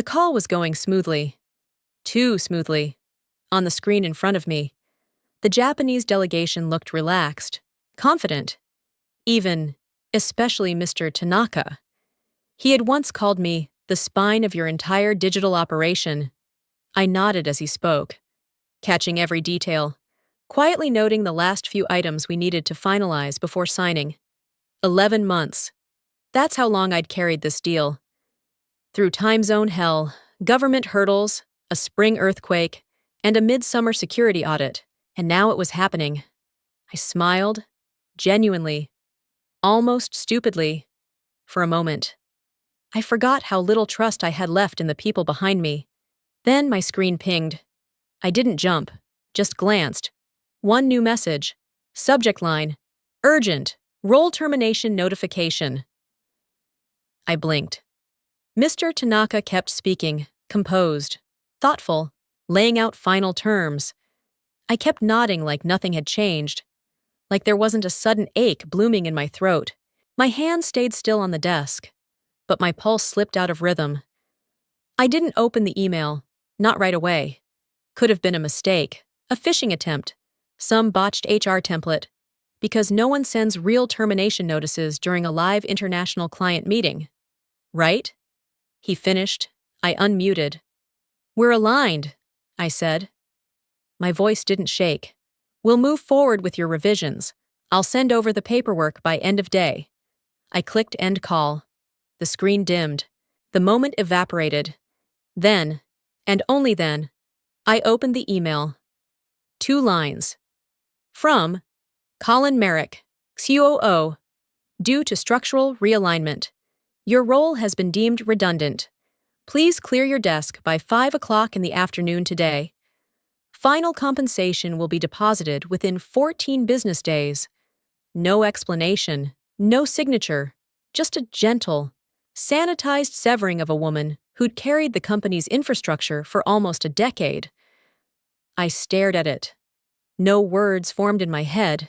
The call was going smoothly. Too smoothly. On the screen in front of me, the Japanese delegation looked relaxed, confident. Especially Mr. Tanaka. He had once called me the spine of your entire digital operation. I nodded as he spoke, catching every detail, quietly noting the last few items we needed to finalize before signing. 11 months. That's how long I'd carried this deal. Through time zone hell, government hurdles, a spring earthquake, and a midsummer security audit, and now it was happening. I smiled, genuinely, almost stupidly, for a moment. I forgot how little trust I had left in the people behind me. Then my screen pinged. I didn't jump, just glanced. One new message. Subject line. Urgent. Role termination notification. I blinked. Mr. Tanaka kept speaking, composed, thoughtful, laying out final terms. I kept nodding like nothing had changed, like there wasn't a sudden ache blooming in my throat. My hand stayed still on the desk, but my pulse slipped out of rhythm. I didn't open the email, not right away. Could have been a mistake, a phishing attempt, some botched HR template, because no one sends real termination notices during a live international client meeting. Right? He finished. I unmuted. We're aligned, I said. My voice didn't shake. We'll move forward with your revisions. I'll send over the paperwork by end of day. I clicked end call. The screen dimmed. The moment evaporated. Then, and only then, I opened the email. 2 lines. From Colin Merrick, COO. Due to structural realignment, your role has been deemed redundant. Please clear your desk by 5 o'clock in the afternoon today. Final compensation will be deposited within 14 business days. No explanation, no signature, just a gentle, sanitized severing of a woman who'd carried the company's infrastructure for almost a decade. I stared at it. No words formed in my head.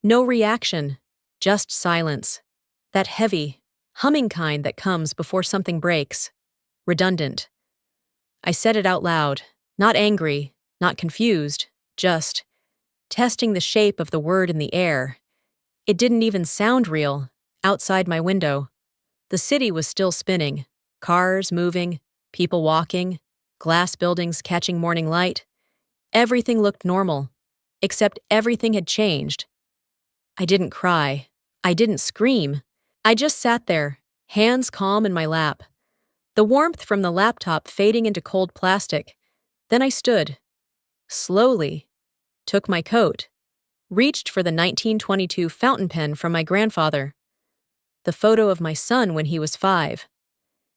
No reaction, just silence. That heavy, humming kind that comes before something breaks. Redundant. I said it out loud, not angry, not confused, just testing the shape of the word in the air. It didn't even sound real, outside my window. The city was still spinning, cars moving, people walking, glass buildings catching morning light. Everything looked normal, except everything had changed. I didn't cry. I didn't scream. I just sat there, hands calm in my lap. The warmth from the laptop fading into cold plastic. Then I stood. Slowly. Took my coat. Reached for the 1922 fountain pen from my grandfather. The photo of my son when he was 5.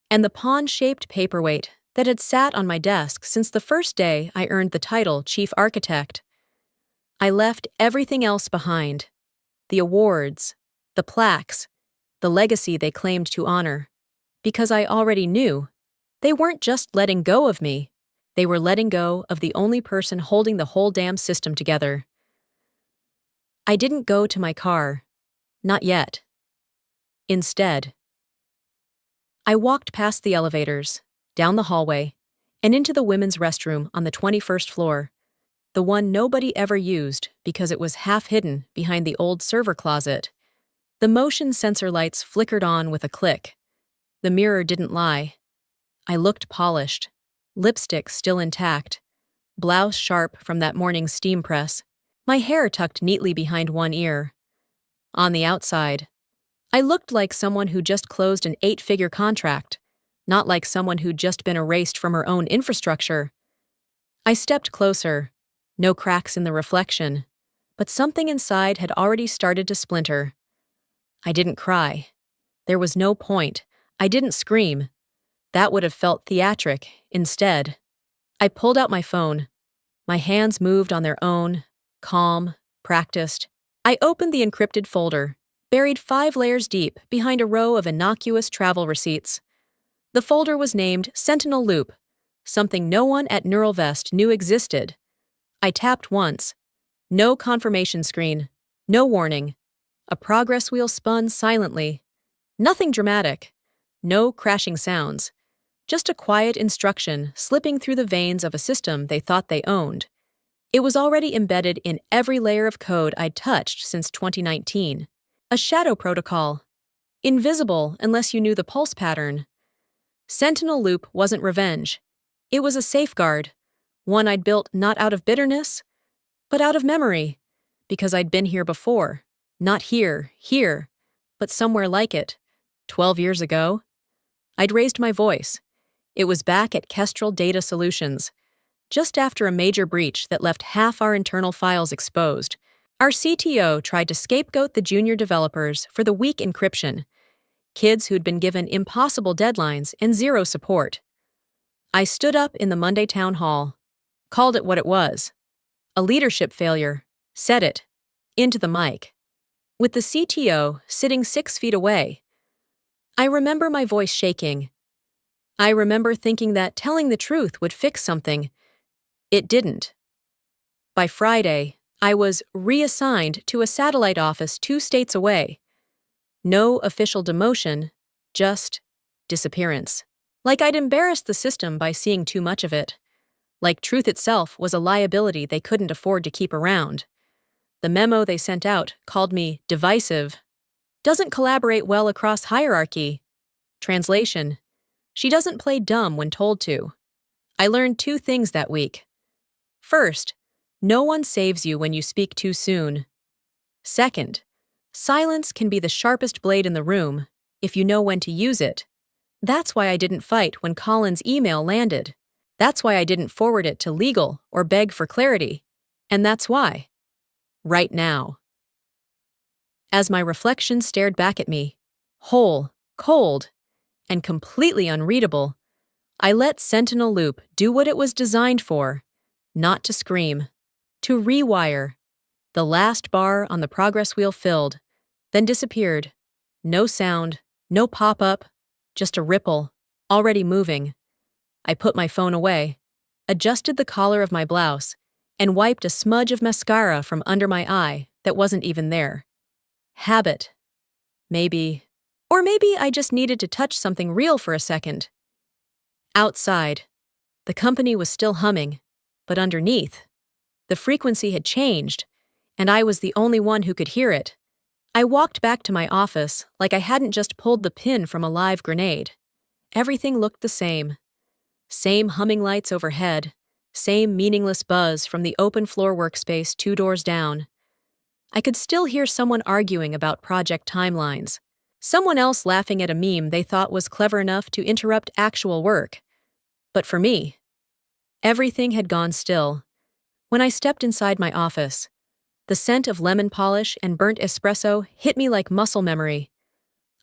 And the pawn-shaped paperweight that had sat on my desk since the first day I earned the title Chief Architect. I left everything else behind. The awards, the plaques, the legacy they claimed to honor. Because I already knew. They weren't just letting go of me. They were letting go of the only person holding the whole damn system together. I didn't go to my car. Not yet. Instead, I walked past the elevators, down the hallway, and into the women's restroom on the 21st floor, the one nobody ever used because it was half hidden behind the old server closet. The motion sensor lights flickered on with a click. The mirror didn't lie. I looked polished, lipstick still intact, blouse sharp from that morning's steam press, my hair tucked neatly behind one ear. On the outside, I looked like someone who just closed an 8-figure contract, not like someone who'd just been erased from her own infrastructure. I stepped closer, no cracks in the reflection, but something inside had already started to splinter. I didn't cry. There was no point. I didn't scream. That would have felt theatric, instead. I pulled out my phone. My hands moved on their own, calm, practiced. I opened the encrypted folder, buried 5 layers deep behind a row of innocuous travel receipts. The folder was named Sentinel Loop, something no one at Neuralvest knew existed. I tapped once. No confirmation screen. No warning. A progress wheel spun silently. Nothing dramatic. No crashing sounds. Just a quiet instruction slipping through the veins of a system they thought they owned. It was already embedded in every layer of code I'd touched since 2019. A shadow protocol. Invisible unless you knew the pulse pattern. Sentinel loop wasn't revenge. It was a safeguard. One I'd built not out of bitterness, but out of memory. Because I'd been here before. Not here, but somewhere like it. 12 years ago. I'd raised my voice. It was back at Kestrel Data Solutions, just after a major breach that left half our internal files exposed. Our CTO tried to scapegoat the junior developers for the weak encryption, kids who'd been given impossible deadlines and zero support. I stood up in the Monday town hall, called it what it was. A leadership failure. Said it. Into the mic. With the CTO sitting 6 feet away. I remember my voice shaking. I remember thinking that telling the truth would fix something. It didn't. By Friday, I was reassigned to a satellite office 2 states away. No official demotion, just disappearance. Like I'd embarrassed the system by seeing too much of it. Like truth itself was a liability they couldn't afford to keep around. The memo they sent out called me divisive. Doesn't collaborate well across hierarchy. Translation: she doesn't play dumb when told to. I learned 2 things that week. First, no one saves you when you speak too soon. Second, silence can be the sharpest blade in the room if you know when to use it. That's why I didn't fight when Colin's email landed. That's why I didn't forward it to legal or beg for clarity. And that's why. Right now. As my reflection stared back at me, whole, cold, and completely unreadable, I let Sentinel Loop do what it was designed for, not to scream, to rewire. The last bar on the progress wheel filled, then disappeared. No sound, no pop-up, just a ripple, already moving. I put my phone away, adjusted the collar of my blouse, and wiped a smudge of mascara from under my eye that wasn't even there. Habit. Maybe. Or maybe I just needed to touch something real for a second. Outside, the company was still humming, but underneath, the frequency had changed, and I was the only one who could hear it. I walked back to my office like I hadn't just pulled the pin from a live grenade. Everything looked the same. Same humming lights overhead, same meaningless buzz from the open floor workspace 2 doors down. I could still hear someone arguing about project timelines. Someone else laughing at a meme they thought was clever enough to interrupt actual work. But for me, everything had gone still. When I stepped inside my office, the scent of lemon polish and burnt espresso hit me like muscle memory.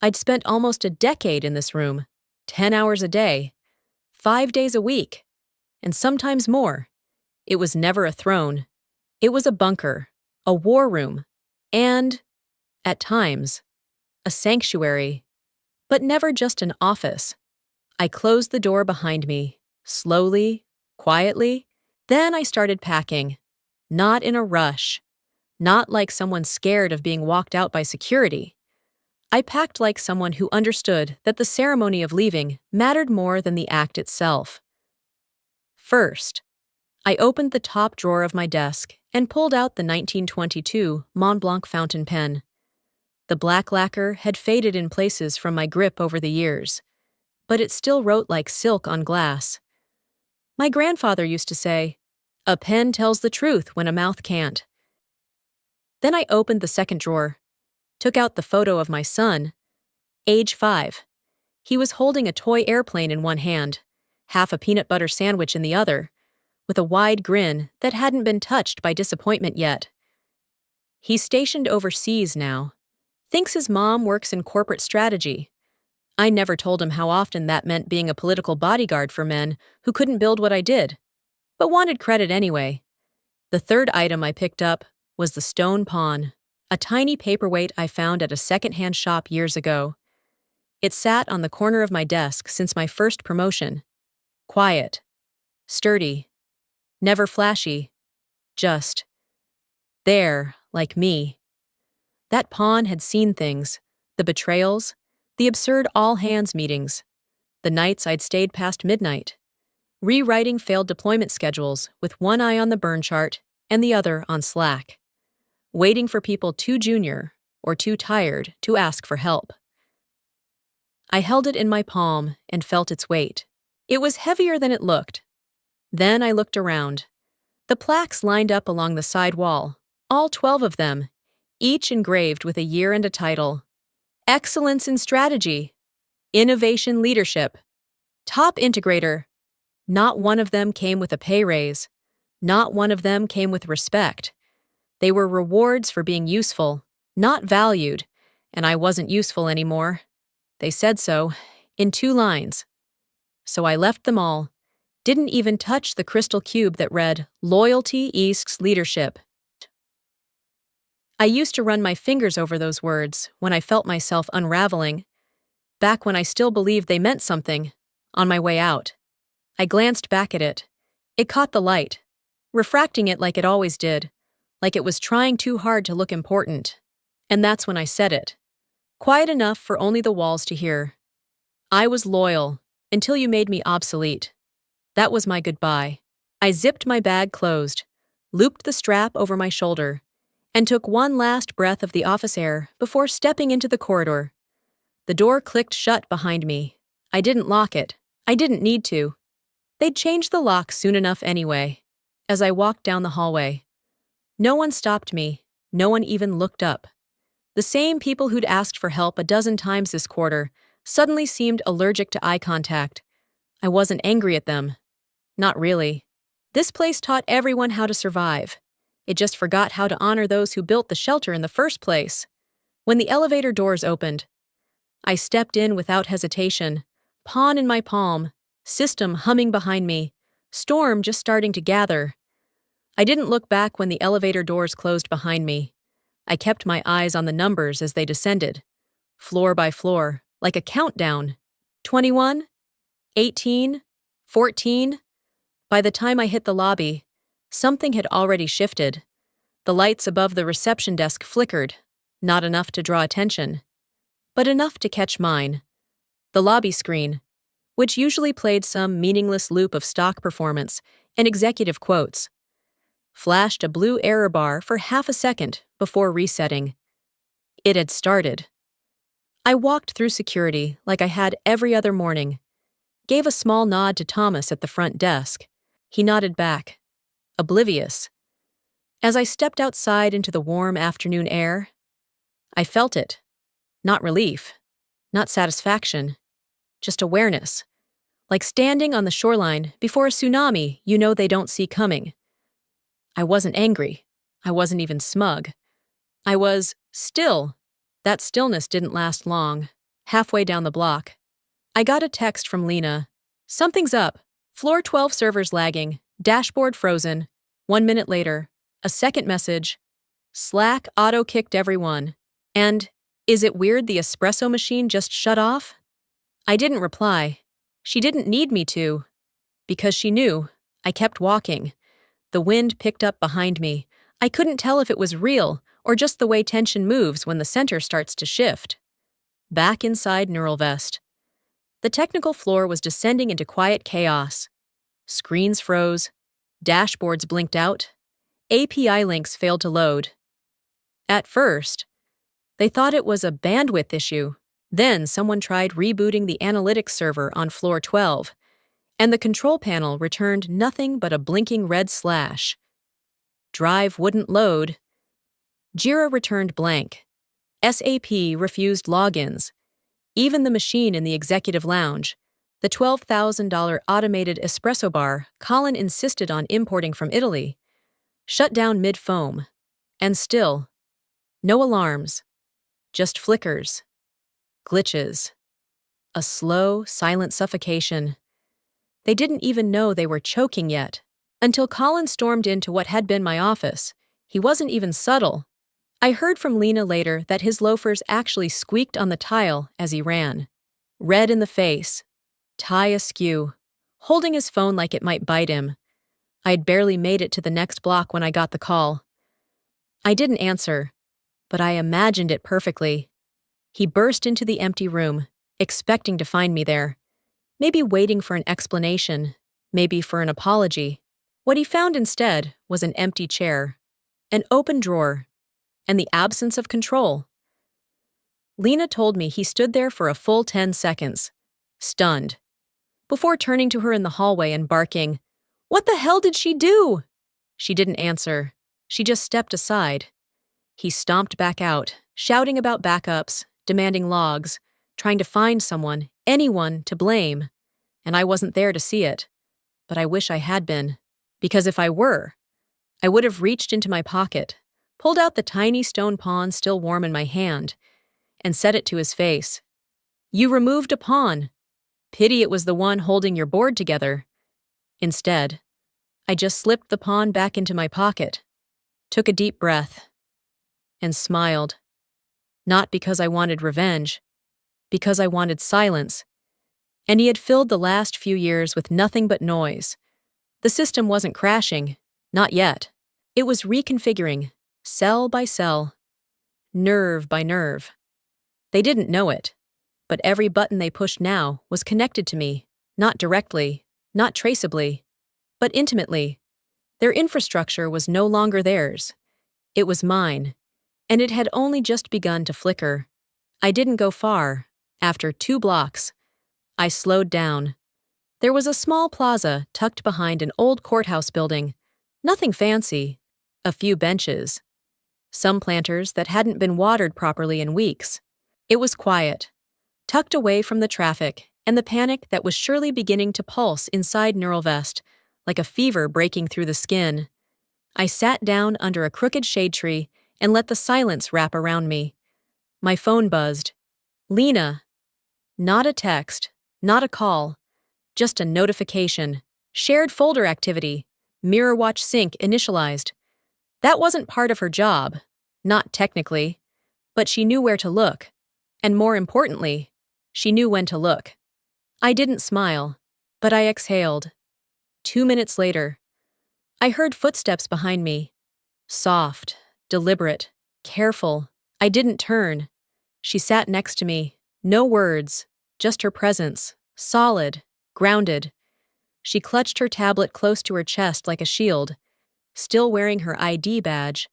I'd spent almost a decade in this room, 10 hours a day, 5 days a week, and sometimes more. It was never a throne. It was a bunker, a war room, and, at times, a sanctuary, but never just an office. I closed the door behind me, slowly, quietly. Then I started packing, not in a rush, not like someone scared of being walked out by security. I packed like someone who understood that the ceremony of leaving mattered more than the act itself. First, I opened the top drawer of my desk and pulled out the 1922 Mont Blanc fountain pen. The black lacquer had faded in places from my grip over the years, but it still wrote like silk on glass. My grandfather used to say, "A pen tells the truth when a mouth can't." Then I opened the second drawer, took out the photo of my son, age 5. He was holding a toy airplane in one hand, half a peanut butter sandwich in the other, with a wide grin that hadn't been touched by disappointment yet. He's stationed overseas now. Thinks his mom works in corporate strategy. I never told him how often that meant being a political bodyguard for men who couldn't build what I did, but wanted credit anyway. The third item I picked up was the stone pawn, a tiny paperweight I found at a second-hand shop years ago. It sat on the corner of my desk since my first promotion. Quiet, sturdy, never flashy, just there, like me. That pawn had seen things, the betrayals, the absurd all-hands meetings, the nights I'd stayed past midnight, rewriting failed deployment schedules with one eye on the burn chart and the other on Slack, waiting for people too junior or too tired to ask for help. I held it in my palm and felt its weight. It was heavier than it looked. Then I looked around. The plaques lined up along the side wall, all 12 of them, each engraved with a year and a title. Excellence in Strategy, Innovation Leadership, Top Integrator. Not one of them came with a pay raise. Not one of them came with respect. They were rewards for being useful, not valued, and I wasn't useful anymore. They said so, in 2 lines. So I left them all, didn't even touch the crystal cube that read, Loyalty Easks Leadership. I used to run my fingers over those words when I felt myself unraveling, back when I still believed they meant something, on my way out. I glanced back at it. It caught the light, refracting it like it always did, like it was trying too hard to look important. And that's when I said it. Quiet enough for only the walls to hear. I was loyal, until you made me obsolete. That was my goodbye. I zipped my bag closed, looped the strap over my shoulder, and took one last breath of the office air before stepping into the corridor. The door clicked shut behind me. I didn't lock it. I didn't need to. They'd change the lock soon enough anyway. As I walked down the hallway, no one stopped me. No one even looked up. The same people who'd asked for help a dozen times this quarter suddenly seemed allergic to eye contact. I wasn't angry at them. Not really. This place taught everyone how to survive. It just forgot how to honor those who built the shelter in the first place. When the elevator doors opened, I stepped in without hesitation, pawn in my palm, system humming behind me, storm just starting to gather. I didn't look back when the elevator doors closed behind me. I kept my eyes on the numbers as they descended, floor by floor, like a countdown. 21, 18, 14. By the time I hit the lobby, something had already shifted. The lights above the reception desk flickered, not enough to draw attention, but enough to catch mine. The lobby screen, which usually played some meaningless loop of stock performance and executive quotes, flashed a blue error bar for half a second before resetting. It had started. I walked through security like I had every other morning, gave a small nod to Thomas at the front desk. He nodded back, oblivious. As I stepped outside into the warm afternoon air, I felt it. Not relief, not satisfaction, just awareness. Like standing on the shoreline before a tsunami you know they don't see coming. I wasn't angry. I wasn't even smug. I was still. That stillness didn't last long. Halfway down the block, I got a text from Lena. Something's up. Floor 12 servers lagging. Dashboard frozen. 1 minute later, a second message. Slack auto-kicked everyone. And, is it weird the espresso machine just shut off? I didn't reply. She didn't need me to. Because she knew. I kept walking. The wind picked up behind me. I couldn't tell if it was real or just the way tension moves when the center starts to shift. Back inside Neuralvest. The technical floor was descending into quiet chaos. Screens froze. Dashboards blinked out. API links failed to load. At first, they thought it was a bandwidth issue. Then someone tried rebooting the analytics server on floor 12, and the control panel returned nothing but a blinking red slash. Drive wouldn't load. Jira returned blank. SAP refused logins. Even the machine in the executive lounge, the $12,000 automated espresso bar Colin insisted on importing from Italy, shut down mid-foam. And still, no alarms, just flickers, glitches, a slow, silent suffocation. They didn't even know they were choking yet, until Colin stormed into what had been my office. He wasn't even subtle. I heard from Lena later that his loafers actually squeaked on the tile as he ran. Red in the face, tie askew, holding his phone like it might bite him. I'd barely made it to the next block when I got the call. I didn't answer, but I imagined it perfectly. He burst into the empty room, expecting to find me there. maybe waiting for an explanation, maybe for an apology. What he found instead was an empty chair, an open drawer, and the absence of control. Lena told me he stood there for a full 10 seconds, stunned, before turning to her in the hallway and barking, "What the hell did she do?" She didn't answer. She just stepped aside. He stomped back out, shouting about backups, demanding logs, trying to find someone, anyone, to blame. And I wasn't there to see it. But I wish I had been. Because if I were, I would have reached into my pocket, pulled out the tiny stone pawn still warm in my hand, and said it to his face. "You removed a pawn. Pity it was the one holding your board together." Instead, I just slipped the pawn back into my pocket, took a deep breath, and smiled. Not because I wanted revenge, because I wanted silence. And he had filled the last few years with nothing but noise. The system wasn't crashing, not yet. It was reconfiguring, cell by cell, nerve by nerve. They didn't know it, but every button they pushed now was connected to me, not directly, not traceably, but intimately. Their infrastructure was no longer theirs. It was mine, and it had only just begun to flicker. I didn't go far. After 2 blocks, I slowed down. There was a small plaza tucked behind an old courthouse building. Nothing fancy. A few benches. Some planters that hadn't been watered properly in weeks. It was quiet, tucked away from the traffic and the panic that was surely beginning to pulse inside Neural Vest, like a fever breaking through the skin. I sat down under a crooked shade tree and let the silence wrap around me. My phone buzzed. Lena. Not a text, not a call, just a notification. Shared folder activity. Mirror Watch Sync initialized. That wasn't part of her job, not technically, but she knew where to look. And more importantly, she knew when to look. I didn't smile, but I exhaled. 2 minutes later, I heard footsteps behind me. Soft, deliberate, careful. I didn't turn. She sat next to me. No words, just her presence, solid, grounded. She clutched her tablet close to her chest like a shield, still wearing her ID badge,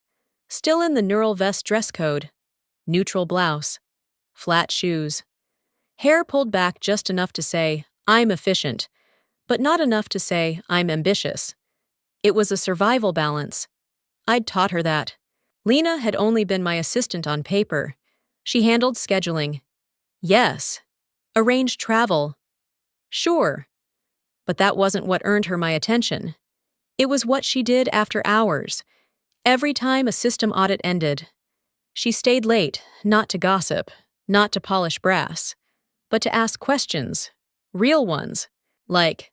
still in the Neural Vest dress code, neutral blouse, flat shoes. Hair pulled back just enough to say, "I'm efficient," but not enough to say, "I'm ambitious." It was a survival balance. I'd taught her that. Lena had only been my assistant on paper. She handled scheduling. Yes. Arranged travel. Sure. But that wasn't what earned her my attention. It was what she did after hours. Every time a system audit ended, she stayed late, not to gossip, not to polish brass, but to ask questions, real ones, like,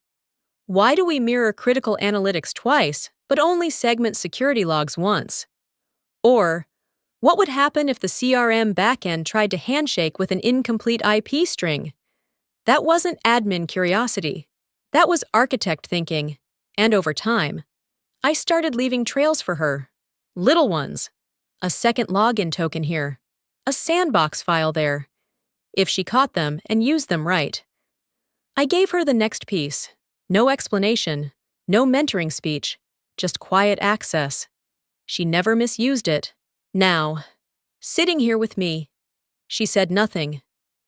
why do we mirror critical analytics twice, but only segment security logs once? Or, what would happen if the CRM backend tried to handshake with an incomplete IP string? That wasn't admin curiosity. That was architect thinking. And over time, I started leaving trails for her. Little ones. A second login token here. A sandbox file there. If she caught them and used them right. I gave her the next piece. No explanation. No mentoring speech. Just quiet access. She never misused it. Now, sitting here with me, she said nothing,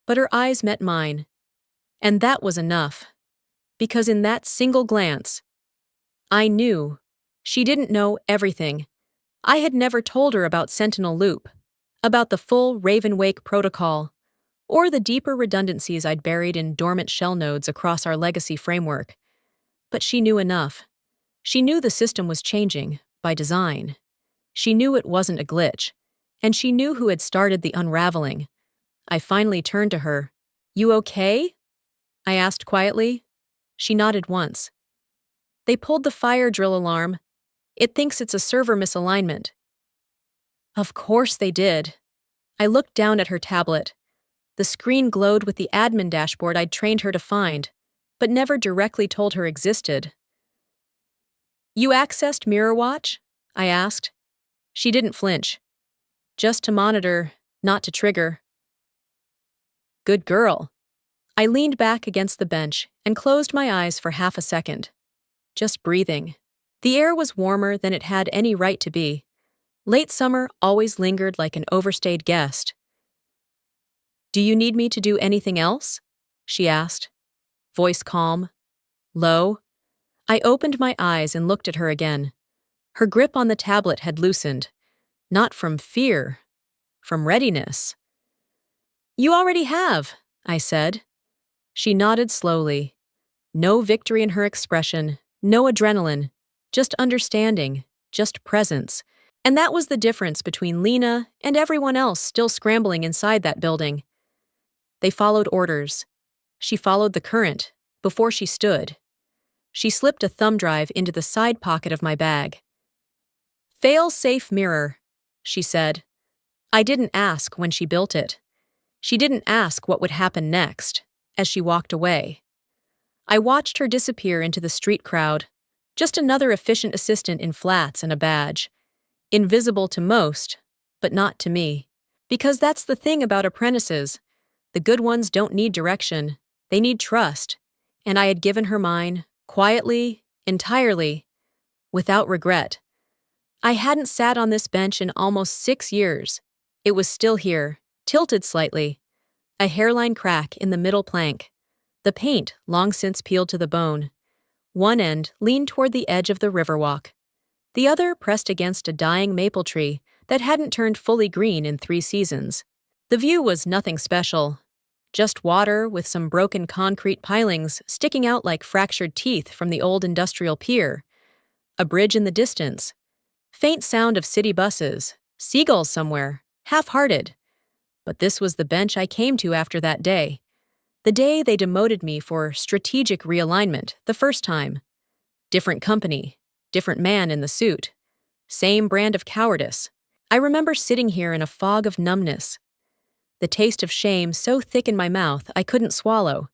but her eyes met mine. And that was enough. Because in that single glance, I knew she didn't know everything. I had never told her about Sentinel Loop, about the full Raven Wake protocol, or the deeper redundancies I'd buried in dormant shell nodes across our legacy framework. But she knew enough. She knew the system was changing, by design. She knew it wasn't a glitch, and she knew who had started the unraveling. I finally turned to her. "You okay?" I asked quietly. She nodded once. "They pulled the fire drill alarm. It thinks it's a server misalignment." Of course they did. I looked down at her tablet. The screen glowed with the admin dashboard I'd trained her to find, but never directly told her existed. "You accessed Mirror Watch?" I asked. She didn't flinch. "Just to monitor, not to trigger." "Good girl." I leaned back against the bench and closed my eyes for half a second, just breathing. The air was warmer than it had any right to be. Late summer always lingered like an overstayed guest. "Do you need me to do anything else?" she asked, voice calm, low. I opened my eyes and looked at her again. Her grip on the tablet had loosened, not from fear, from readiness. "You already have," I said. She nodded slowly. No victory in her expression, no adrenaline, just understanding, just presence. And that was the difference between Lena and everyone else still scrambling inside that building. They followed orders. She followed the current, before she stood. She slipped a thumb drive into the side pocket of my bag. "Fail-safe mirror," she said. I didn't ask when she built it. She didn't ask what would happen next, as she walked away. I watched her disappear into the street crowd, just another efficient assistant in flats and a badge. Invisible to most, but not to me. Because that's the thing about apprentices. The good ones don't need direction, they need trust. And I had given her mine, quietly, entirely, without regret. I hadn't sat on this bench in almost 6 years. It was still here, tilted slightly. A hairline crack in the middle plank. The paint long since peeled to the bone. One end leaned toward the edge of the riverwalk. The other pressed against a dying maple tree that hadn't turned fully green in 3 seasons. The view was nothing special. Just water with some broken concrete pilings sticking out like fractured teeth from the old industrial pier. A bridge in the distance. Faint sound of city buses. Seagulls somewhere, half-hearted. But this was the bench I came to after that day. The day they demoted me for strategic realignment the first time. Different company, different man in the suit. Same brand of cowardice. I remember sitting here in a fog of numbness. The taste of shame so thick in my mouth I couldn't swallow.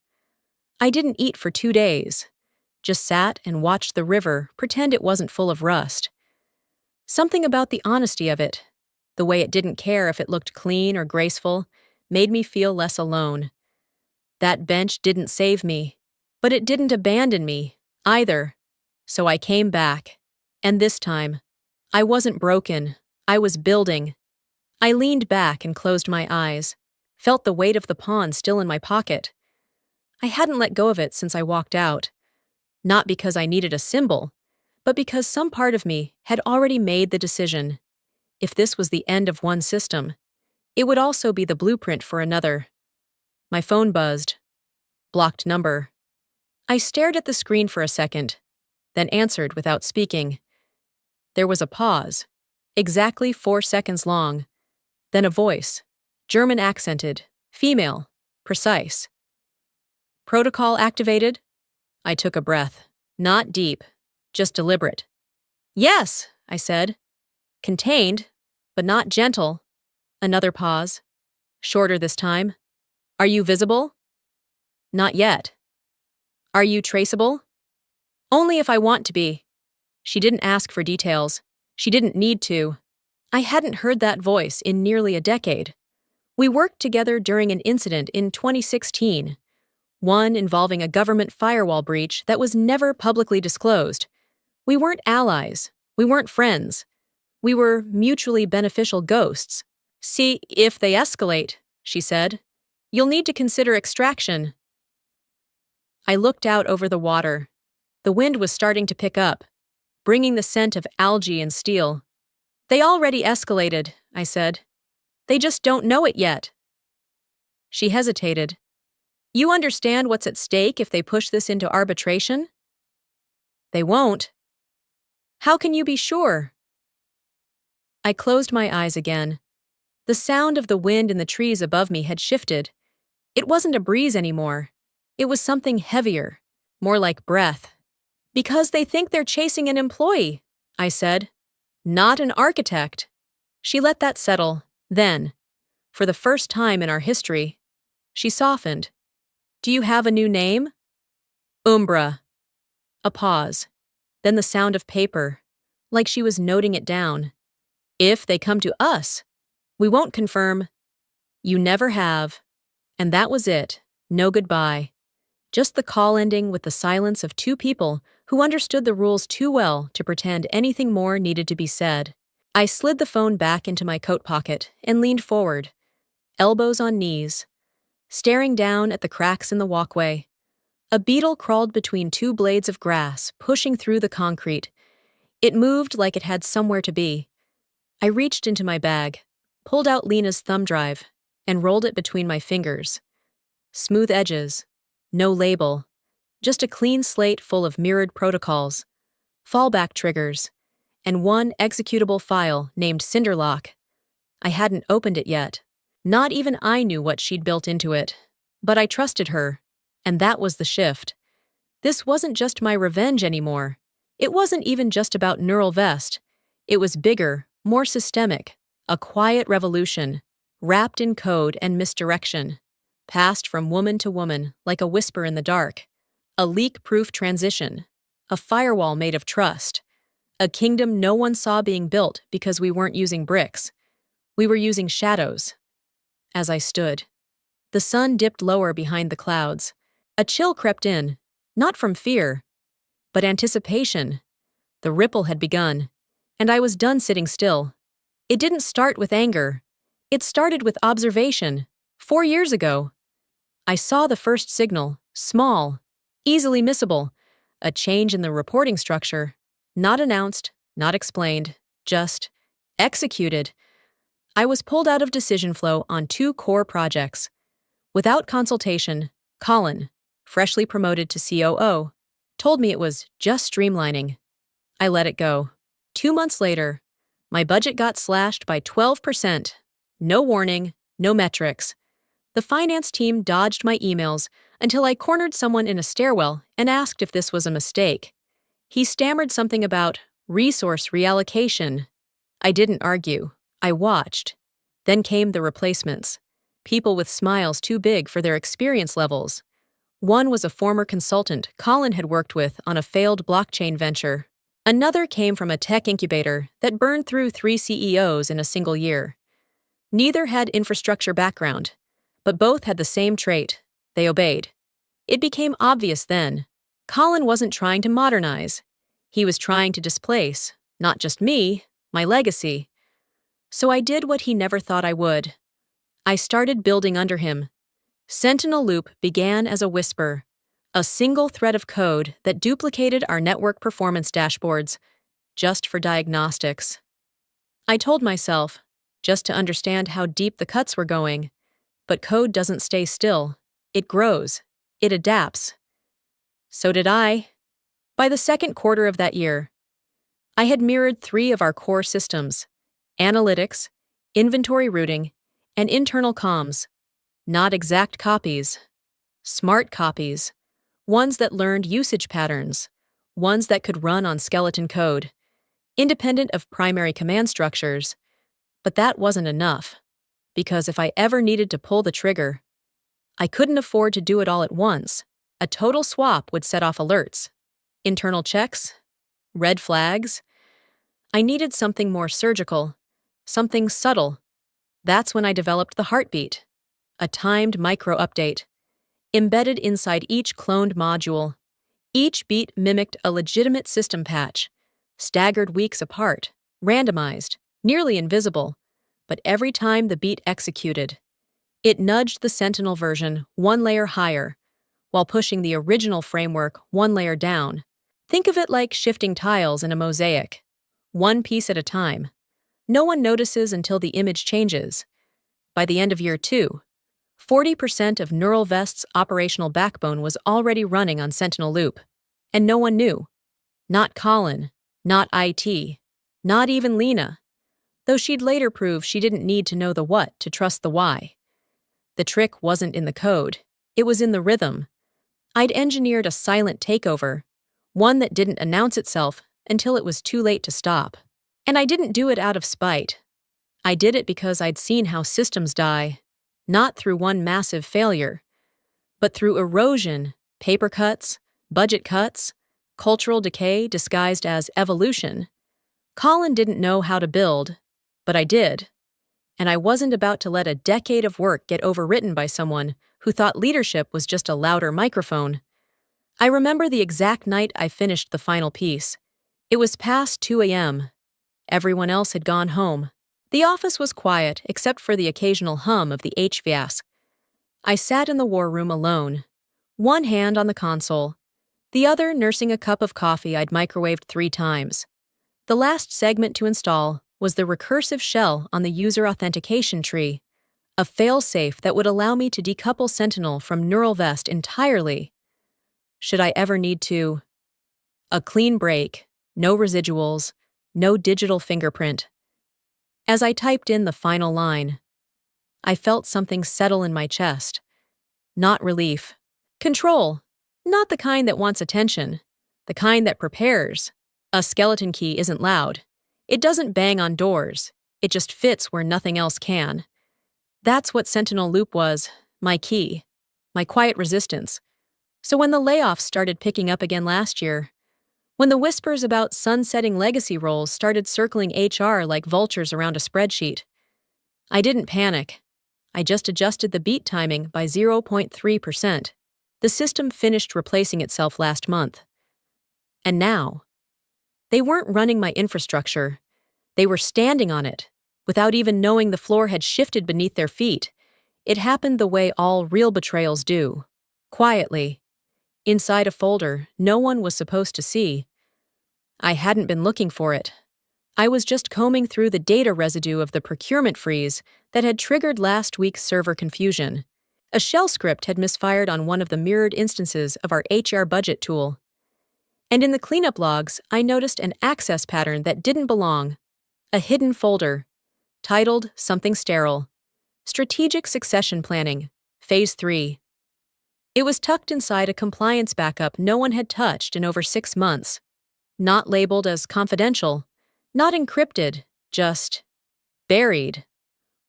I didn't eat for 2 days. Just sat and watched the river pretend it wasn't full of rust. Something about the honesty of it, the way it didn't care if it looked clean or graceful, made me feel less alone. That bench didn't save me, but it didn't abandon me, either. So I came back. And this time, I wasn't broken. I was building. I leaned back and closed my eyes, felt the weight of the pawn still in my pocket. I hadn't let go of it since I walked out. Not because I needed a symbol, but because some part of me had already made the decision. If this was the end of one system, it would also be the blueprint for another. My phone buzzed. Blocked number. I stared at the screen for a second, then answered without speaking. There was a pause, exactly 4 seconds long. Then a voice, German accented, female, precise. "Protocol activated?" I took a breath. Not deep, just deliberate. "Yes," I said. Contained, but not gentle. Another pause. Shorter this time. "Are you visible?" "Not yet." "Are you traceable?" "Only if I want to be." She didn't ask for details. She didn't need to. I hadn't heard that voice in nearly a decade. We worked together during an incident in 2016, one involving a government firewall breach that was never publicly disclosed. We weren't allies. We weren't friends. We were mutually beneficial ghosts. "See, if they escalate," she said, "you'll need to consider extraction." I looked out over the water. The wind was starting to pick up, bringing the scent of algae and steel. "They already escalated," I said. "They just don't know it yet." She hesitated. "You understand what's at stake if they push this into arbitration?" "They won't." "How can you be sure?" I closed my eyes again. The sound of the wind in the trees above me had shifted. It wasn't a breeze anymore. It was something heavier, more like breath. "Because they think they're chasing an employee," I said. "Not an architect." She let that settle. Then, for the first time in our history, she softened. "Do you have a new name?" "Umbra." A pause. Then the sound of paper, like she was noting it down. "If they come to us, we won't confirm." "You never have." And that was it. No goodbye. Just the call ending with the silence of two people who understood the rules too well to pretend anything more needed to be said. I slid the phone back into my coat pocket and leaned forward, elbows on knees, staring down at the cracks in the walkway. A beetle crawled between two blades of grass, pushing through the concrete. It moved like it had somewhere to be. I reached into my bag, pulled out Lena's thumb drive, and rolled it between my fingers. Smooth edges, no label, just a clean slate full of mirrored protocols, fallback triggers, and one executable file named Cinderlock. I hadn't opened it yet. Not even I knew what she'd built into it. But I trusted her, and that was the shift. This wasn't just my revenge anymore. It wasn't even just about Neural Vest. It was bigger, more systemic, a quiet revolution, wrapped in code and misdirection, passed from woman to woman like a whisper in the dark, a leak-proof transition, a firewall made of trust, a kingdom no one saw being built because we weren't using bricks. We were using shadows. As I stood, the sun dipped lower behind the clouds. A chill crept in, not from fear, but anticipation. The ripple had begun, and I was done sitting still. It didn't start with anger. It started with observation. 4 years ago, I saw the first signal, small, easily missable, a change in the reporting structure, not announced, not explained, just executed. I was pulled out of decision flow on 2 core projects. Without consultation, Colin, freshly promoted to COO, told me it was just streamlining. I let it go. 2 months later, my budget got slashed by 12%. No warning, no metrics. The finance team dodged my emails until I cornered someone in a stairwell and asked if this was a mistake. He stammered something about resource reallocation. I didn't argue. I watched. Then came the replacements. People with smiles too big for their experience levels. One was a former consultant Colin had worked with on a failed blockchain venture. Another came from a tech incubator that burned through 3 CEOs in a single year. Neither had infrastructure background, but both had the same trait. They obeyed. It became obvious then. Colin wasn't trying to modernize. He was trying to displace, not just me, my legacy. So I did what he never thought I would. I started building under him. Sentinel Loop began as a whisper, a single thread of code that duplicated our network performance dashboards, just for diagnostics. I told myself, just to understand how deep the cuts were going, but code doesn't stay still. It grows. It adapts. So did I. By the second quarter of that year, I had mirrored 3 of our core systems: analytics, inventory routing, and internal comms. Not exact copies. Smart copies. Ones that learned usage patterns. Ones that could run on skeleton code, independent of primary command structures. But that wasn't enough, because if I ever needed to pull the trigger, I couldn't afford to do it all at once. A total swap would set off alerts, internal checks, red flags. I needed something more surgical, something subtle. That's when I developed the heartbeat, a timed micro-update, embedded inside each cloned module. Each beat mimicked a legitimate system patch, staggered weeks apart, randomized, nearly invisible, but every time the beat executed, it nudged the Sentinel version 1 layer higher, while pushing the original framework 1 layer down. Think of it like shifting tiles in a mosaic, one piece at a time. No one notices until the image changes. By the end of year 2, 40% of Neural Vest's operational backbone was already running on Sentinel Loop. And no one knew. Not Colin, not IT, not even Lena, though she'd later prove she didn't need to know the what to trust the why. The trick wasn't in the code, it was in the rhythm. I'd engineered a silent takeover, one that didn't announce itself until it was too late to stop. And I didn't do it out of spite. I did it because I'd seen how systems die, not through one massive failure, but through erosion, paper cuts, budget cuts, cultural decay disguised as evolution. Colin didn't know how to build, but I did. And I wasn't about to let a decade of work get overwritten by someone who thought leadership was just a louder microphone. I remember the exact night I finished the final piece. It was past 2 a.m. Everyone else had gone home. The office was quiet except for the occasional hum of the HVAC. I sat in the war room alone, one hand on the console, the other nursing a cup of coffee I'd microwaved 3 times. The last segment to install was the recursive shell on the user authentication tree, a fail-safe that would allow me to decouple Sentinel from Neural Vest entirely. Should I ever need to? A clean break, no residuals, no digital fingerprint. As I typed in the final line, I felt something settle in my chest. Not relief. Control. Not the kind that wants attention. The kind that prepares. A skeleton key isn't loud. It doesn't bang on doors. It just fits where nothing else can. That's what Sentinel Loop was, my key. My quiet resistance. So when the layoffs started picking up again last year, when the whispers about sunsetting legacy roles started circling HR like vultures around a spreadsheet, I didn't panic. I just adjusted the beat timing by 0.3%. The system finished replacing itself last month. And now, they weren't running my infrastructure. They were standing on it, without even knowing the floor had shifted beneath their feet. It happened the way all real betrayals do, quietly, inside a folder no one was supposed to see. I hadn't been looking for it. I was just combing through the data residue of the procurement freeze that had triggered last week's server confusion. A shell script had misfired on one of the mirrored instances of our HR budget tool. And in the cleanup logs, I noticed an access pattern that didn't belong. A hidden folder, titled something sterile. Strategic Succession Planning, Phase 3. It was tucked inside a compliance backup no one had touched in over 6 months. Not labeled as confidential, not encrypted, just buried.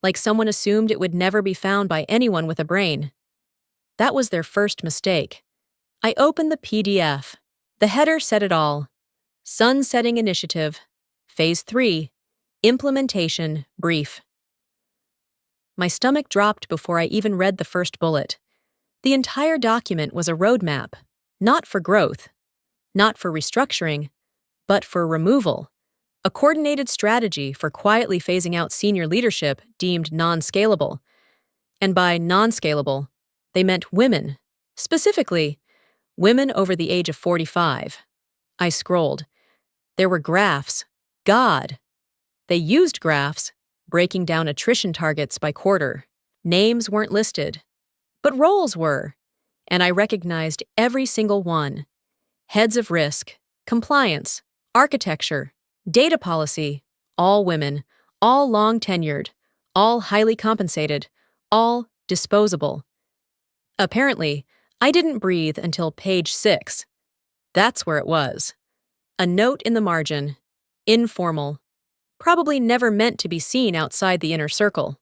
Like someone assumed it would never be found by anyone with a brain. That was their first mistake. I opened the PDF. The header said it all. Sunsetting Initiative, Phase 3, Implementation Brief. My stomach dropped before I even read the first bullet. The entire document was a roadmap, not for growth, not for restructuring, but for removal. A coordinated strategy for quietly phasing out senior leadership deemed non-scalable. And by non-scalable, they meant women. Specifically, women over the age of 45. I scrolled. There were graphs. God! They used graphs, breaking down attrition targets by quarter. Names weren't listed, but roles were, and I recognized every single one. Heads of risk, compliance, architecture, data policy, all women, all long-tenured, all highly compensated, all disposable. Apparently, I didn't breathe until page 6. That's where it was. A note in the margin. Informal. Probably never meant to be seen outside the inner circle.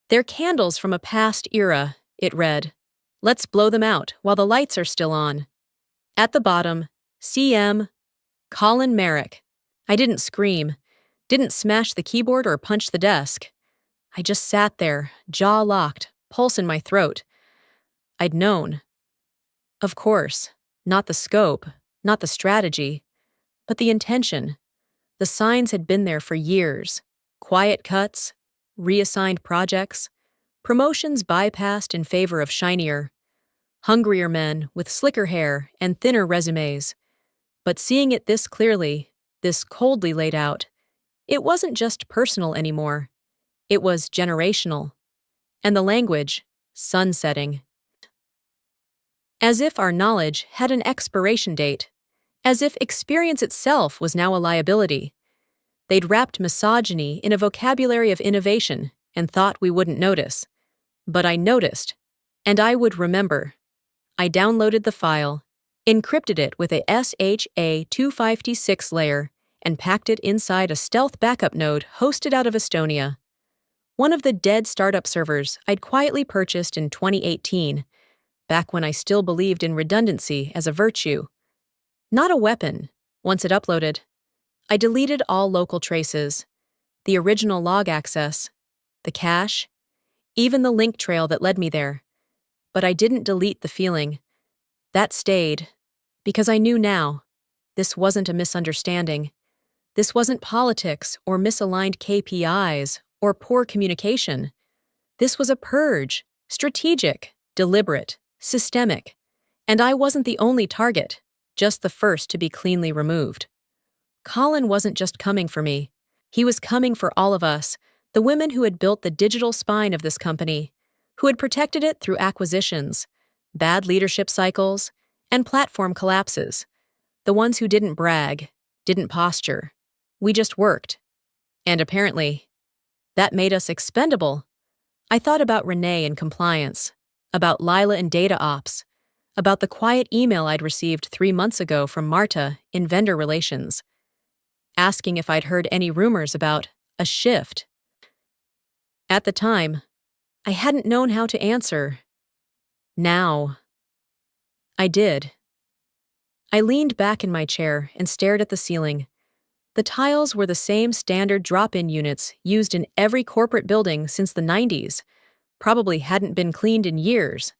They're candles from a past era, it read. Let's blow them out while the lights are still on. At the bottom, CM, Colin Merrick. I didn't scream, didn't smash the keyboard or punch the desk. I just sat there, jaw locked, pulse in my throat. I'd known. Of course, not the scope, not the strategy, but the intention. The signs had been there for years. Quiet cuts, reassigned projects, promotions bypassed in favor of shinier, hungrier men with slicker hair and thinner resumes. But seeing it this clearly, this coldly laid out, it wasn't just personal anymore. It was generational. And the language, sunsetting. As if our knowledge had an expiration date. As if experience itself was now a liability. They'd wrapped misogyny in a vocabulary of innovation and thought we wouldn't notice. But I noticed, and I would remember. I downloaded the file, encrypted it with a SHA-256 layer, and packed it inside a stealth backup node hosted out of Estonia. One of the dead startup servers I'd quietly purchased in 2018, back when I still believed in redundancy as a virtue. Not a weapon. Once it uploaded, I deleted all local traces, the original log access, the cache, even the link trail that led me there. But I didn't delete the feeling. That stayed. Because I knew now. This wasn't a misunderstanding. This wasn't politics or misaligned KPIs or poor communication. This was a purge, strategic, deliberate, systemic. And I wasn't the only target, just the first to be cleanly removed. Colin wasn't just coming for me. He was coming for all of us, the women who had built the digital spine of this company, who had protected it through acquisitions, bad leadership cycles, and platform collapses. The ones who didn't brag, didn't posture. We just worked. And apparently, that made us expendable. I thought about Renee in compliance, about Lila in data ops, about the quiet email I'd received 3 months ago from Marta in vendor relations, asking if I'd heard any rumors about a shift. At the time, I hadn't known how to answer. Now, I did. I leaned back in my chair and stared at the ceiling. The tiles were the same standard drop-in units used in every corporate building since the 90s, probably hadn't been cleaned in years.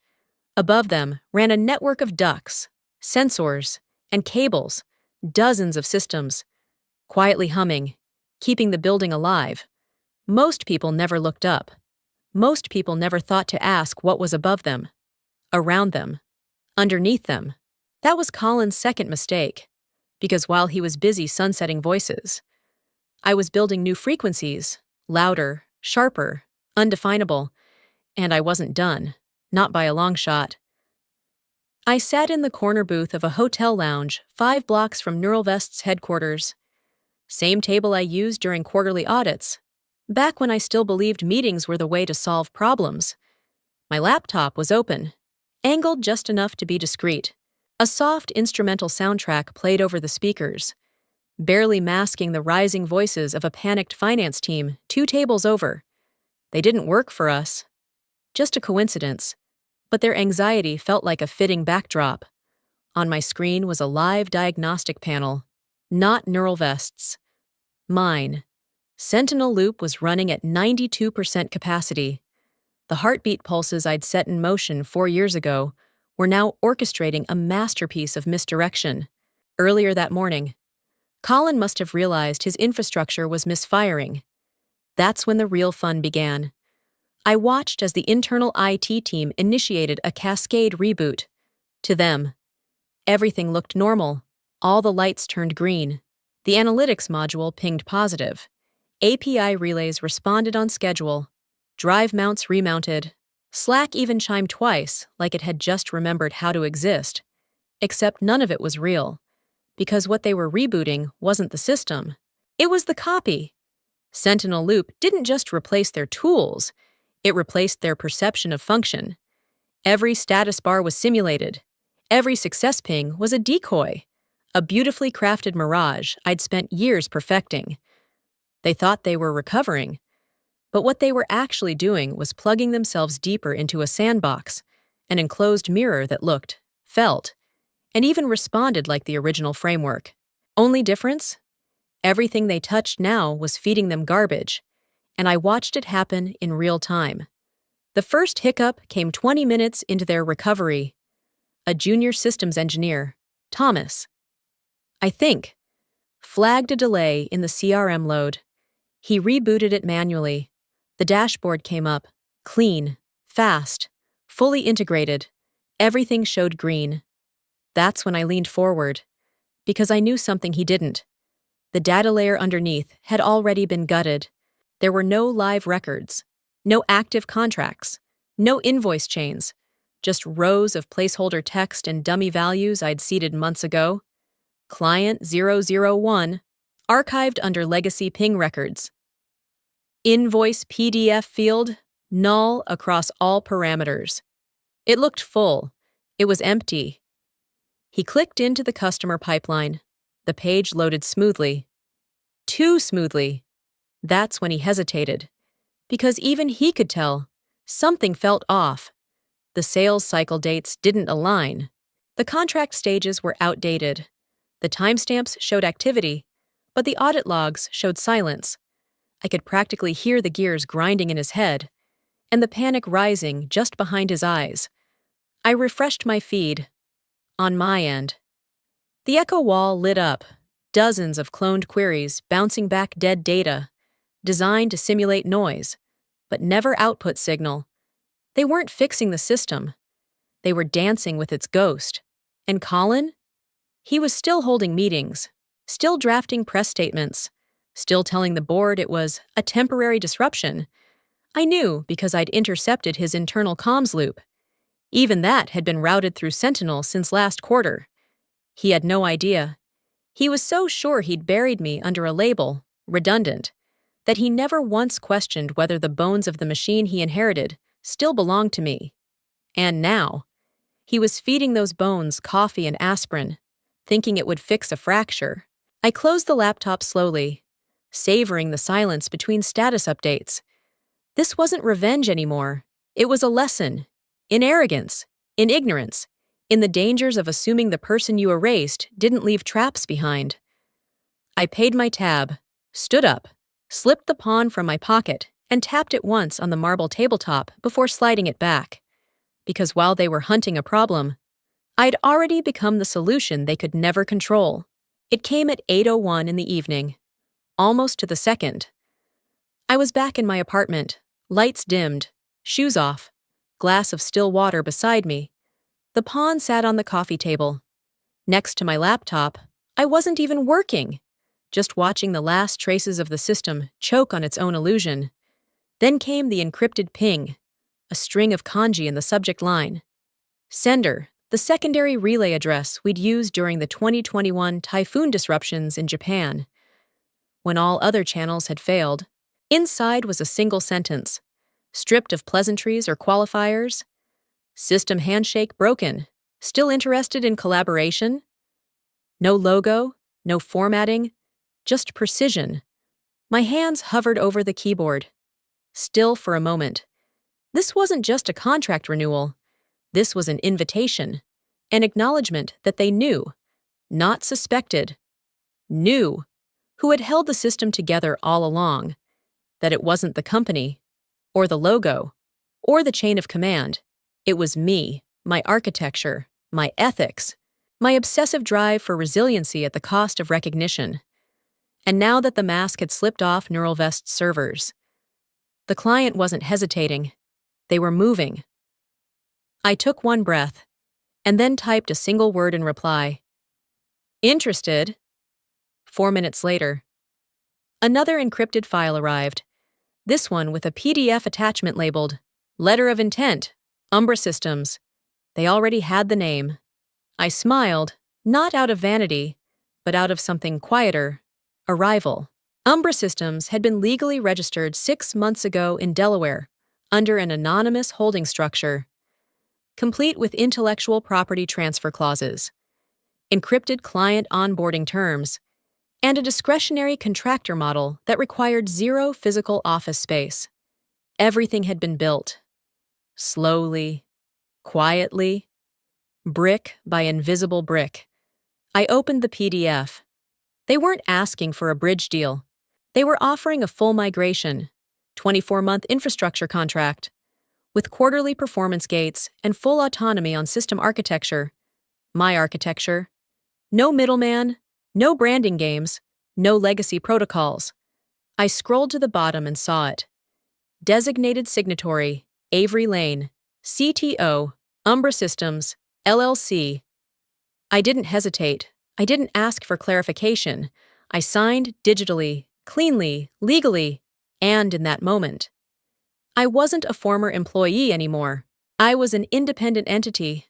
Above them ran a network of ducts, sensors, and cables, dozens of systems, quietly humming, keeping the building alive. Most people never looked up. Most people never thought to ask what was above them, around them, underneath them. That was Colin's second mistake, because while he was busy sunsetting voices, I was building new frequencies, louder, sharper, undefinable, and I wasn't done, not by a long shot. I sat in the corner booth of a hotel lounge 5 blocks from Neuralvest's headquarters. Same table I used during quarterly audits, back when I still believed meetings were the way to solve problems. My laptop was open, angled just enough to be discreet. A soft instrumental soundtrack played over the speakers, barely masking the rising voices of a panicked finance team 2 tables over. They didn't work for us. Just a coincidence. But their anxiety felt like a fitting backdrop. On my screen was a live diagnostic panel, not Neuralvest's. Mine. Sentinel loop was running at 92% capacity. The heartbeat pulses I'd set in motion 4 years ago were now orchestrating a masterpiece of misdirection. Earlier that morning, Colin must have realized his infrastructure was misfiring. That's when the real fun began. I watched as the internal IT team initiated a cascade reboot. To them, everything looked normal. All the lights turned green. The analytics module pinged positive. API relays responded on schedule. Drive mounts remounted. Slack even chimed twice, like it had just remembered how to exist. Except none of it was real, because what they were rebooting wasn't the system. It was the copy. Sentinel Loop didn't just replace their tools, it replaced their perception of function. Every status bar was simulated. Every success ping was a decoy, a beautifully crafted mirage I'd spent years perfecting. They thought they were recovering, but what they were actually doing was plugging themselves deeper into a sandbox, an enclosed mirror that looked, felt, and even responded like the original framework. Only difference? Everything they touched now was feeding them garbage, and I watched it happen in real time. The first hiccup came 20 minutes into their recovery. A junior systems engineer, Thomas, I think, flagged a delay in the CRM load. He rebooted it manually. The dashboard came up, clean, fast, fully integrated. Everything showed green. That's when I leaned forward, because I knew something he didn't. The data layer underneath had already been gutted. There were no live records, no active contracts, no invoice chains, just rows of placeholder text and dummy values I'd seeded months ago. Client 001, archived under legacy ping records. Invoice PDF field, null across all parameters. It looked full. It was empty. He clicked into the customer pipeline. The page loaded smoothly. Too smoothly. That's when he hesitated. Because even he could tell. Something felt off. The sales cycle dates didn't align. The contract stages were outdated. The timestamps showed activity, but the audit logs showed silence. I could practically hear the gears grinding in his head, and the panic rising just behind his eyes. I refreshed my feed. On my end. The echo wall lit up, dozens of cloned queries bouncing back dead data, designed to simulate noise, but never output signal. They weren't fixing the system. They were dancing with its ghost. And Colin? He was still holding meetings, still drafting press statements, still telling the board it was a temporary disruption. I knew because I'd intercepted his internal comms loop. Even that had been routed through Sentinel since last quarter. He had no idea. He was so sure he'd buried me under a label, redundant, that he never once questioned whether the bones of the machine he inherited still belonged to me. And now, he was feeding those bones coffee and aspirin, thinking it would fix a fracture. I closed the laptop slowly, savoring the silence between status updates. This wasn't revenge anymore. It was a lesson. In arrogance, in ignorance, in the dangers of assuming the person you erased didn't leave traps behind. I paid my tab, stood up, slipped the pawn from my pocket, and tapped it once on the marble tabletop before sliding it back. Because while they were hunting a problem, I'd already become the solution they could never control. It came at 8:01 in the evening, almost to the second. I was back in my apartment, lights dimmed, shoes off, glass of still water beside me. The pawn sat on the coffee table. Next to my laptop, I wasn't even working, just watching the last traces of the system choke on its own illusion. Then came the encrypted ping, a string of kanji in the subject line. Sender, the secondary relay address we'd used during the 2021 typhoon disruptions in Japan. When all other channels had failed, inside was a single sentence, stripped of pleasantries or qualifiers. System handshake broken. Still interested in collaboration? No logo, no formatting, just precision. My hands hovered over the keyboard. Still for a moment. This wasn't just a contract renewal. This was an invitation, an acknowledgement that they knew, not suspected, knew, who had held the system together all along, that it wasn't the company, or the logo, or the chain of command. It was me, my architecture, my ethics, my obsessive drive for resiliency at the cost of recognition. And now that the mask had slipped off Neuralvest's servers, the client wasn't hesitating. They were moving. I took one breath, and then typed a single word in reply. Interested? 4 minutes later, another encrypted file arrived, this one with a PDF attachment labeled, Letter of Intent, Umbra Systems. They already had the name. I smiled, not out of vanity, but out of something quieter, arrival. Umbra Systems had been legally registered 6 months ago in Delaware, under an anonymous holding structure, complete with intellectual property transfer clauses, encrypted client onboarding terms, and a discretionary contractor model that required zero physical office space. Everything had been built. Slowly, quietly, brick by invisible brick. I opened the PDF. They weren't asking for a bridge deal. They were offering a full migration, 24-month infrastructure contract, with quarterly performance gates and full autonomy on system architecture. My architecture. No middleman, no branding games, no legacy protocols. I scrolled to the bottom and saw it. Designated signatory, Avery Lane, CTO, Umbra Systems, LLC. I didn't hesitate. I didn't ask for clarification. I signed digitally, cleanly, legally, and in that moment. I wasn't a former employee anymore. I was an independent entity.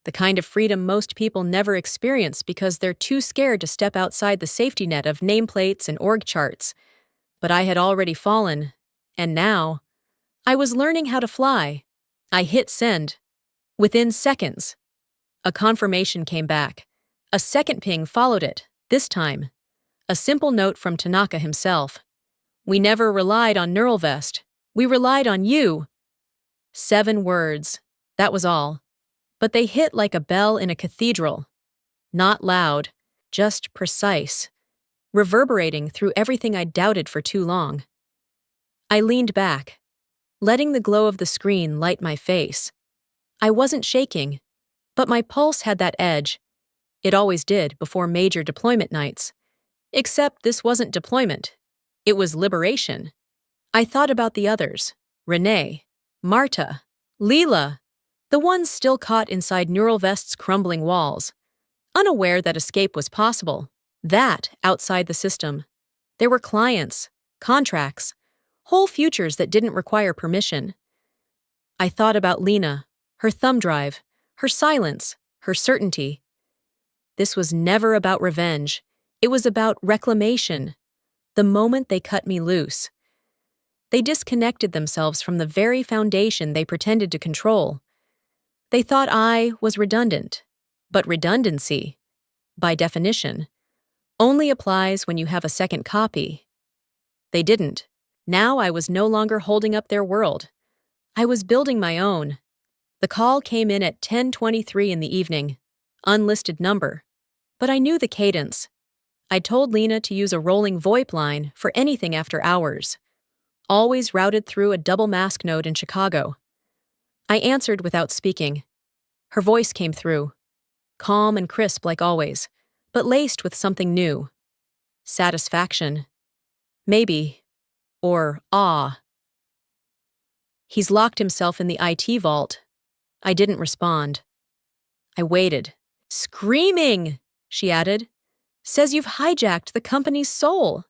The kind of freedom most people never experience because they're too scared to step outside the safety net of nameplates and org charts. But I had already fallen, and now, I was learning how to fly. I hit send. Within seconds, a confirmation came back. A second ping followed it, this time. A simple note from Tanaka himself. We never relied on Neuralvest. We relied on you. 7 words. That was all. But they hit like a bell in a cathedral. Not loud, just precise, reverberating through everything I'd doubted for too long. I leaned back, letting the glow of the screen light my face. I wasn't shaking, but my pulse had that edge. It always did before major deployment nights. Except this wasn't deployment. It was liberation. I thought about the others. Renee, Marta, Leela, the ones still caught inside Neural Vest's crumbling walls, unaware that escape was possible. That outside the system. There were clients, contracts, whole futures that didn't require permission. I thought about Lena, her thumb drive, her silence, her certainty. This was never about revenge. It was about reclamation. The moment they cut me loose, they disconnected themselves from the very foundation they pretended to control. They thought I was redundant. But redundancy, by definition, only applies when you have a second copy. They didn't. Now I was no longer holding up their world. I was building my own. The call came in at 10:23 in the evening. Unlisted number. But I knew the cadence. I told Lena to use a rolling VoIP line for anything after hours. Always routed through a double mask node in Chicago. I answered without speaking. Her voice came through. Calm and crisp like always, but laced with something new. Satisfaction. Maybe. Or awe. He's locked himself in the IT vault. I didn't respond. I waited. Screaming, she added. Says you've hijacked the company's soul.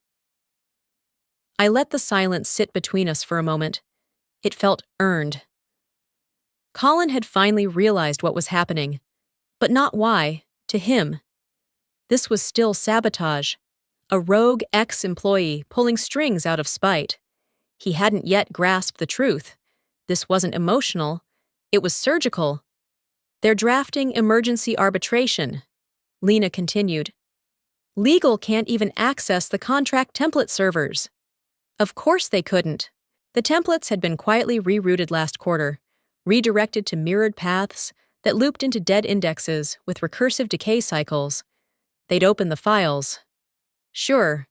I let the silence sit between us for a moment. It felt earned. Colin had finally realized what was happening, but not why, to him. This was still sabotage, a rogue ex-employee pulling strings out of spite. He hadn't yet grasped the truth. This wasn't emotional, it was surgical. They're drafting emergency arbitration, Lena continued. Legal can't even access the contract template servers. Of course they couldn't. The templates had been quietly rerouted last quarter, redirected to mirrored paths that looped into dead indexes with recursive decay cycles. They'd open the files. Sure,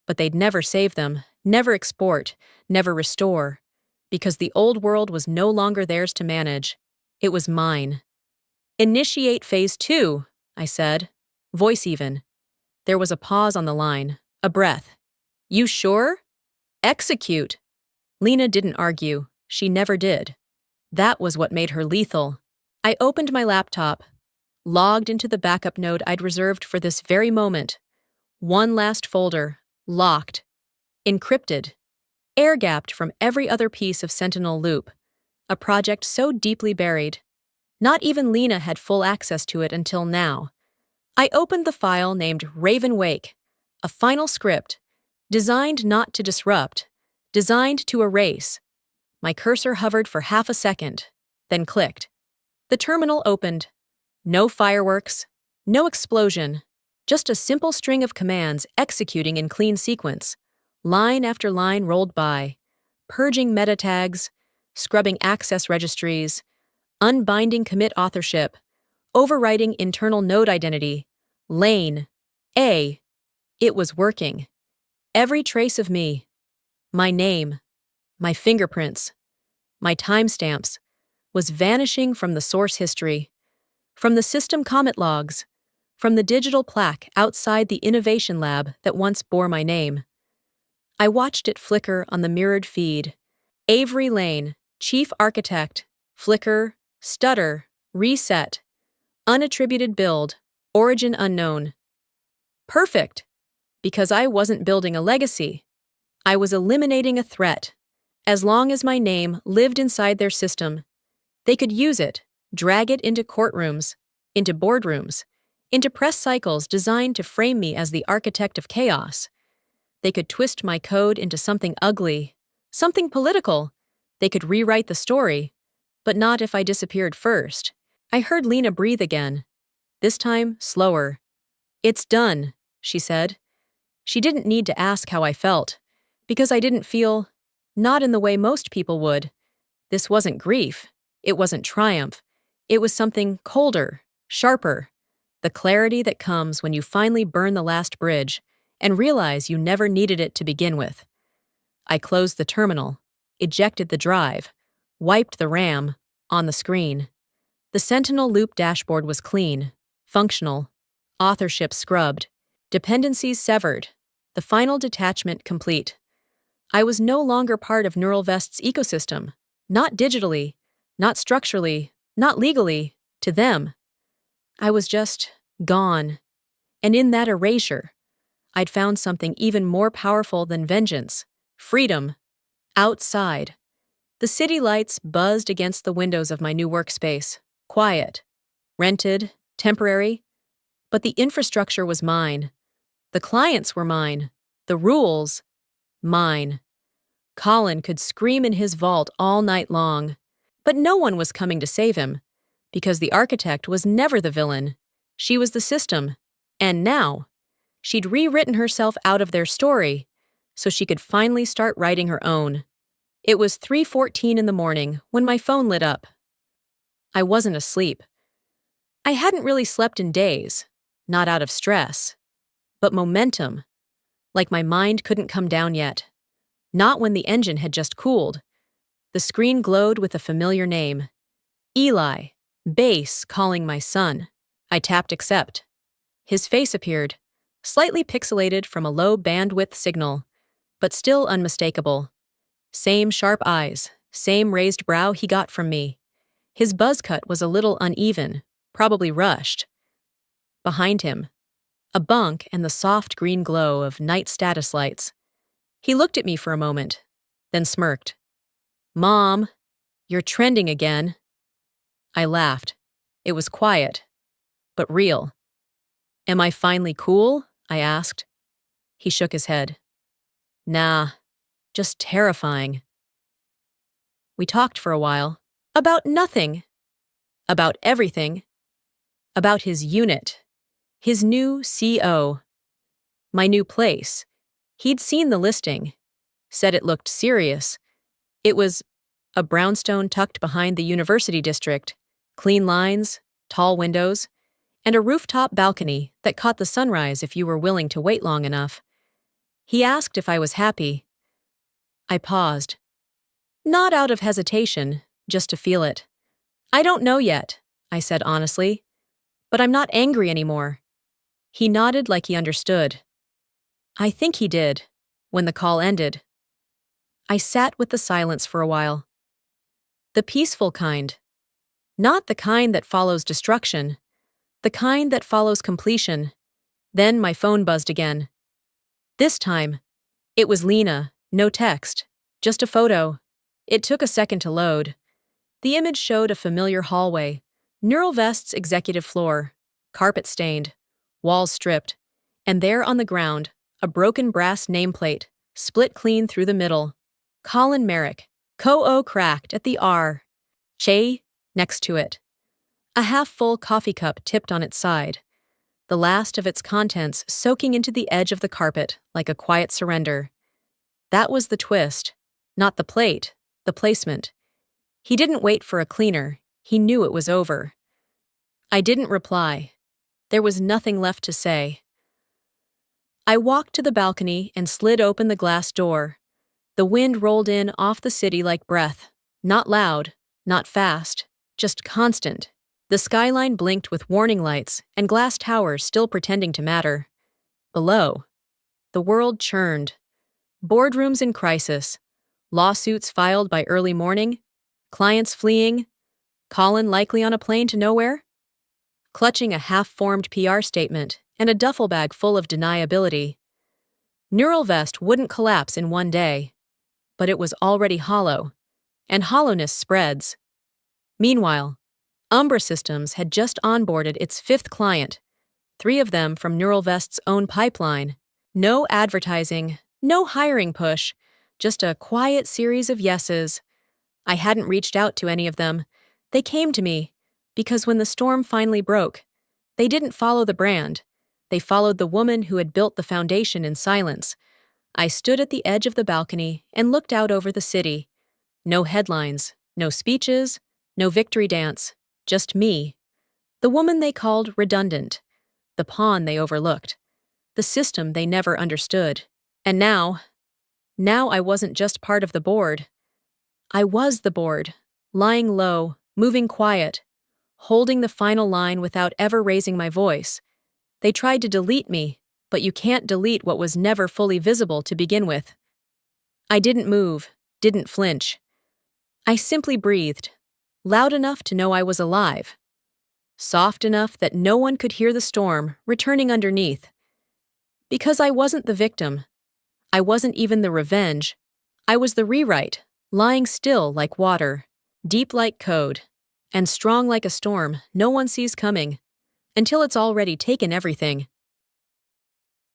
but they'd never save them, never export, never restore, because the old world was no longer theirs to manage. It was mine. Initiate phase 2, I said, voice even. There was a pause on the line, a breath. You sure? Execute. Lena didn't argue. She never did. That was what made her lethal. I opened my laptop, logged into the backup node I'd reserved for this very moment. One last folder, locked, encrypted, air-gapped from every other piece of Sentinel loop, a project so deeply buried. Not even Lena had full access to it until now. I opened the file named Raven Wake, a final script, designed not to disrupt, designed to erase. My cursor hovered for half a second, then clicked. The terminal opened. No fireworks, no explosion, just a simple string of commands executing in clean sequence. Line after line rolled by, purging meta tags, scrubbing access registries, unbinding commit authorship, overwriting internal node identity, lane, A. It was working. Every trace of me, my name, my fingerprints, my timestamps, was vanishing from the source history, from the system commit logs, from the digital plaque outside the innovation lab that once bore my name. I watched it flicker on the mirrored feed. Avery Lane, chief architect, flicker, stutter, reset, unattributed build, origin unknown. Perfect, because I wasn't building a legacy. I was eliminating a threat. As long as my name lived inside their system, they could use it, drag it into courtrooms, into boardrooms, into press cycles designed to frame me as the architect of chaos. They could twist my code into something ugly, something political. They could rewrite the story, but not if I disappeared first. I heard Lena breathe again, this time slower. It's done, she said. She didn't need to ask how I felt, because I didn't feel, not in the way most people would. This wasn't grief. It wasn't triumph. It was something colder, sharper. The clarity that comes when you finally burn the last bridge and realize you never needed it to begin with. I closed the terminal, ejected the drive, wiped the RAM, on the screen. The Sentinel Loop dashboard was clean, functional, authorship scrubbed, dependencies severed, the final detachment complete. I was no longer part of NeuralVest's ecosystem, not digitally, not structurally, not legally, to them. I was just gone. And in that erasure, I'd found something even more powerful than vengeance, freedom, outside. The city lights buzzed against the windows of my new workspace, quiet, rented, temporary, but the infrastructure was mine. The clients were mine. The rules, mine. Colin could scream in his vault all night long, but no one was coming to save him, because the architect was never the villain. She was the system, and now, she'd rewritten herself out of their story, so she could finally start writing her own. It was 3:14 in the morning when my phone lit up. I wasn't asleep. I hadn't really slept in days, not out of stress, but momentum, like my mind couldn't come down yet. Not when the engine had just cooled. The screen glowed with a familiar name. Eli, base calling my son. I tapped accept. His face appeared, slightly pixelated from a low bandwidth signal, but still unmistakable. Same sharp eyes, same raised brow he got from me. His buzz cut was a little uneven, probably rushed. Behind him, a bunk and the soft green glow of night status lights. He looked at me for a moment, then smirked. "Mom, you're trending again." I laughed. It was quiet, but real. "Am I finally cool?" I asked. He shook his head. "Nah, just terrifying." We talked for a while. About nothing. About everything. About his unit. His new CO. My new place. He'd seen the listing. Said it looked serious. It was a brownstone tucked behind the university district, clean lines, tall windows, and a rooftop balcony that caught the sunrise if you were willing to wait long enough. He asked if I was happy. I paused. Not out of hesitation, just to feel it. "I don't know yet," I said honestly, "but I'm not angry anymore." He nodded like he understood. I think he did, when the call ended. I sat with the silence for a while. The peaceful kind. Not the kind that follows destruction. The kind that follows completion. Then my phone buzzed again. This time, it was Lena, no text, just a photo. It took a second to load. The image showed a familiar hallway, NeuralVest's executive floor, carpet stained, walls stripped, and there on the ground, a broken brass nameplate, split clean through the middle. Colin Merrick, Co-O cracked at the R. Che, next to it. A half-full coffee cup tipped on its side, the last of its contents soaking into the edge of the carpet like a quiet surrender. That was the twist, not the plate, the placement. He didn't wait for a cleaner, he knew it was over. I didn't reply. There was nothing left to say. I walked to the balcony and slid open the glass door. The wind rolled in off the city like breath, not loud, not fast, just constant. The skyline blinked with warning lights and glass towers still pretending to matter. Below, the world churned. Boardrooms in crisis, lawsuits filed by early morning, clients fleeing, Colin likely on a plane to nowhere, clutching a half-formed PR statement and a duffel bag full of deniability. NeuralVest wouldn't collapse in one day, but it was already hollow, and hollowness spreads. Meanwhile, Umbra Systems had just onboarded its 5th client, 3 of them from NeuralVest's own pipeline. No advertising, no hiring push, just a quiet series of yeses. I hadn't reached out to any of them. They came to me, because when the storm finally broke, they didn't follow the brand. They followed the woman who had built the foundation in silence. I stood at the edge of the balcony and looked out over the city. No headlines, no speeches, no victory dance, just me. The woman they called redundant, the pawn they overlooked, the system they never understood. And now I wasn't just part of the board. I was the board, lying low, moving quiet, holding the final line without ever raising my voice. They tried to delete me, but you can't delete what was never fully visible to begin with. I didn't move, didn't flinch. I simply breathed, loud enough to know I was alive, soft enough that no one could hear the storm returning underneath. Because I wasn't the victim. I wasn't even the revenge. I was the rewrite, lying still like water, deep like code, and strong like a storm no one sees coming, until it's already taken everything.